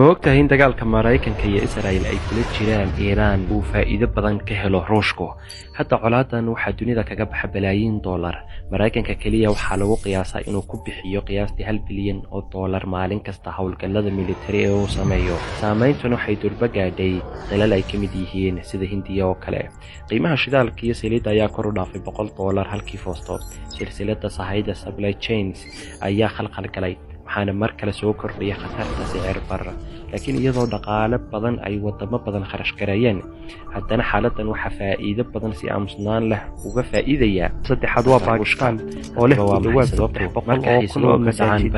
Moogtahay in dagaalka Maraykanka iyo Israel ay kula jiraan Iiraan uu faa'iido badan ka helo Ruushku. Hadda colaadan waxaa dunida kaga baxa balaayiin dollar. Maraykanka kaliya waxaa lagu qiyaasaa inuu ku bixiyo qiyaastii $1 bilyan oo dollar maalin kasta hawlgallada militari ee uu sameeyo. Saameyntuna waxay durba gaadhay dalal ay ka mid yihiin sida Hindiya oo kale. Qiimaha shidaalka iyo saliidda ayaa kor u dhaafay $100 halkii foosto. Silsiladda sahayda supply chains ayaa khalkhal galay. waxaana mar kale soo kordhaya khatarta sicir barra laakiin iyadoo dhaqaale badan ay wadamo badan kharash gareeyeen haddana xaaladan waxa faa'iido badan si aamusnaan leh uga faa'iidaya saddexaad waa Pakistan oo leh dhawaad 300 oo kun oo masaajid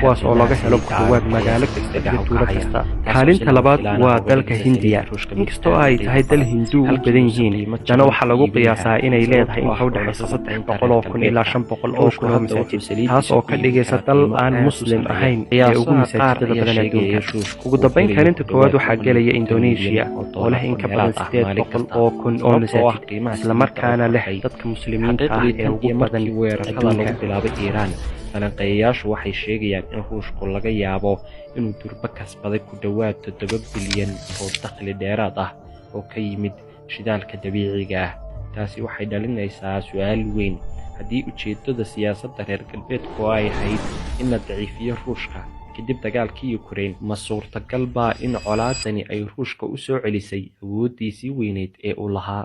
kuwaas oo laga helo dhawaad magaalo kasta iyo tuulo kasta. Xaalinta labaad waa dalka Hindiya inkastoo ay tahay dal Hindu u badan yihiin dana waxa lagu qiyaasaa inay leedahay in u dhaxaysa 300 oo kun ilaa 500 oo kun oo masaajid taas oo ka dhigaysa dal aan muslim ahayn ee ugu masaajidada badan adduunka. ugu dambeyn kaalinta koowaad waxaa gelaya Indonesia oo leh in ka badan 800 oo kun oo masaajid isla markaana leh dadka muslimiinta ah ee ugu badan weerarada lagu bilaabay Iiraan. falanqeeyayaashu waxay sheegayaan in Ruushku laga yaabo inuu durba kasbaday ku dhawaad 7 bilyan oo dakhli dheeraad ah oo ka yimid shidaalka dabiiciga ah. taasi waxay dhalinaysaa su'aal weyn haddii ujeedada siyaasadda reer galbeedku ay ahayd in la daciifiyo Ruushka kadib dagaalkii Ukraine ma suurtagal baa in colaadani ay Ruushka u soo celisay awooddiisii weyneyd ee uu lahaa.